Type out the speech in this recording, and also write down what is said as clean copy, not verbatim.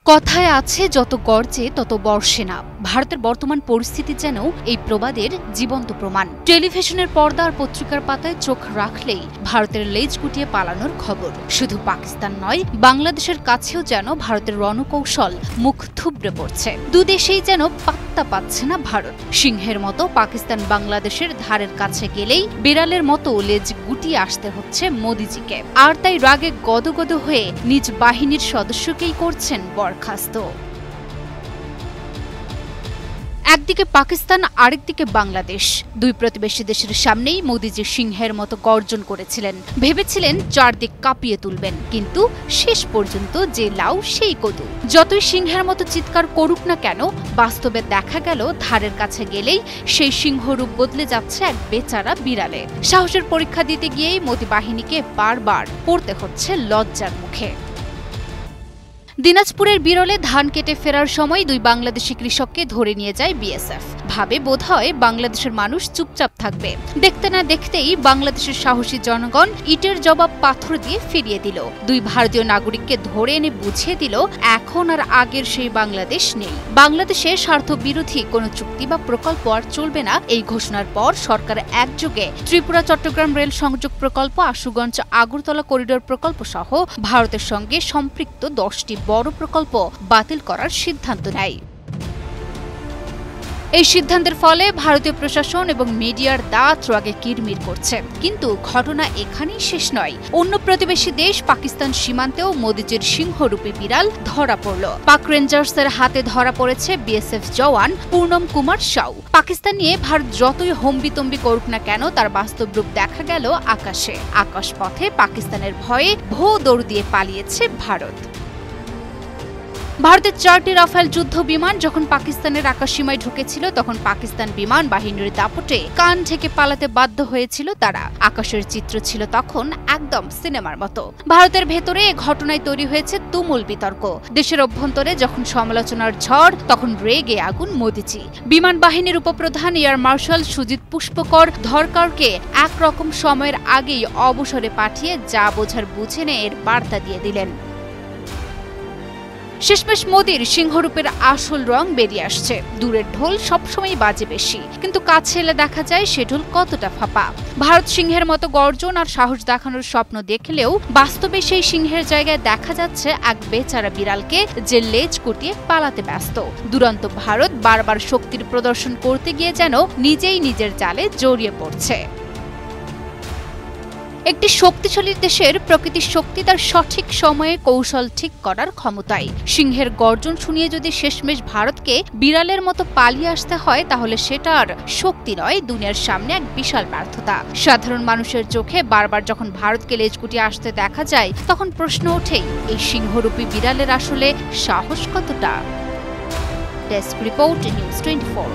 কথায় আছে যত গর্জে তত বর্ষে না। ভারতের বর্তমান পরিস্থিতি যেন এই প্রবাদের জীবন্ত প্রমাণ। টেলিভিশনের পর্দা আর পত্রিকার পাতায় চোখ রাখলেই ভারতের লেজ গুটিয়ে পালানোর খবর। শুধু পাকিস্তান নয়, বাংলাদেশের কাছেও যেন ভারতের রণকৌশল মুখ থুবড়ে পড়ছে। দুদেশেই যেন পাত্তা পাচ্ছে না ভারত। সিংহের মতো পাকিস্তান বাংলাদেশের ধারের কাছে গেলেই বিড়ালের মতো লেজ গুটিয়ে আসতে হচ্ছে মোদিজিকে। আর তাই রাগে গদগদ হয়ে নিজ বাহিনীর সদস্যকেই করছেন বরখাস্ত। একদিকে পাকিস্তান, আরেকদিকে বাংলাদেশ। দুই প্রতিবেশী দেশের সামনেই মোদিজি সিংহের মতো গর্জন করেছিলেন। ভেবেছিলেন চারদিক কাঁপিয়ে তুলবেন, কিন্তু শেষ পর্যন্ত যে লাউ সেই কদু। যতই সিংহের মতো চিৎকার করুক না কেন, বাস্তবে দেখা গেল ধারের কাছে গেলেই সেই সিংহ রূপ বদলে যাচ্ছে এক বেচারা বিড়ালে। সাহসের পরীক্ষা দিতে গিয়েই মোদি বাহিনীকে বারবার পড়তে হচ্ছে লজ্জার মুখে। দিনাজপুরের বিরলে ধান কেটে ফেরার সময় দুই বাংলাদেশি কৃষককে ধরে নিয়ে যায় বিএসএফ। ভাবে বোধহয় বাংলাদেশের মানুষ চুপচাপ থাকবে। দেখতে না দেখতেই বাংলাদেশের সাহসী জনগণ ইটের জবাব পাথর দিয়ে ফিরিয়ে দিল। দুই ভারতীয় নাগরিককে ধরে এনে বুঝিয়ে দিল এখন আর আগের সেই বাংলাদেশ নেই। বাংলাদেশে স্বার্থ বিরোধী কোনো চুক্তি বা প্রকল্প আর চলবে না। এই ঘোষণার পর সরকার একযোগে ত্রিপুরা চট্টগ্রাম রেল সংযোগ প্রকল্প, আশুগঞ্জ আগরতলা করিডোর প্রকল্প সহ ভারতের সঙ্গে সম্পৃক্ত 10টি বড় প্রকল্প বাতিল করার সিদ্ধান্ত নেয়। এই সিদ্ধান্তের ফলে ভারতীয় প্রশাসন এবং মিডিয়ার দাঁত রাগে কিরমির করছে। কিন্তু ঘটনা এখানেই শেষ নয়। অন্য প্রতিবেশী দেশ পাকিস্তান সীমান্তেও মোদিজির সিংহরূপী বিড়াল ধরা পড়ল। পাক রেঞ্জার্সের হাতে ধরা পড়েছে বিএসএফ জওয়ান পূর্ণম কুমার সাউ। পাকিস্তান নিয়ে ভারত যতই হম্বিতম্বি করুক না কেন, তার বাস্তব রূপ দেখা গেল আকাশে। আকাশপথে পাকিস্তানের ভয়ে ভো দৌড় দিয়ে পালিয়েছে ভারত। ভারতের 4টি রাফেল যুদ্ধ বিমান যখন পাকিস্তানের আকাশসীমায় ঢুকেছিল, তখন পাকিস্তান বিমান বাহিনীর দাপটে কান ঢেকে পালাতে বাধ্য হয়েছিল তারা। আকাশের চিত্র ছিল তখন একদম সিনেমার মতো। ভারতের ভেতরে এ ঘটনায় তৈরি হয়েছে তুমুল বিতর্ক। দেশের অভ্যন্তরে যখন সমালোচনার ঝড়, তখন রেগে আগুন মোদিজি। বিমান বাহিনীর উপপ্রধান এয়ার মার্শাল সুজিত পুষ্পকর ধরকারকে একরকম সময়ের আগেই অবসরে পাঠিয়ে যা বোঝার বুঝে নিয়ে এর বার্তা দিয়ে দিলেন। শেষমেশ মোদির সিংহরূপের আসল রং বেরিয়ে আসছে। দূরের ঢোল সবসময় বাজে বেশি, কিন্তু কাছে এলে দেখা যায় সে ঢোল কতটা ফাঁপা। ভারত সিংহের মতো গর্জন আর সাহস দেখানোর স্বপ্ন দেখলেও বাস্তবে সেই সিংহের জায়গায় দেখা যাচ্ছে এক বেচারা বিড়ালকে, যে লেজ গুটিয়ে পালাতে ব্যস্ত। দুরন্ত ভারত বারবার শক্তির প্রদর্শন করতে গিয়ে যেন নিজেই নিজের জালে জড়িয়ে পড়ছে। একটি শক্তিশালী দেশের প্রকৃতির শক্তি তার সঠিক সময়ে কৌশল ঠিক করার ক্ষমতায়। সিংহের গর্জন শুনিয়ে যদি শেষমেশ ভারতকে বিড়ালের মতো পালিয়ে আসতে হয়, তাহলে সেটা আর শক্তি নয়, দুনিয়ার সামনে এক বিশাল ব্যর্থতা। সাধারণ মানুষের চোখে বারবার যখন ভারতকে লেজ গুটিয়ে আসতে দেখা যায়, তখন প্রশ্ন ওঠেই, এই সিংহরূপী বিড়ালের আসলে সাহস কতটা? Desk report, news 24।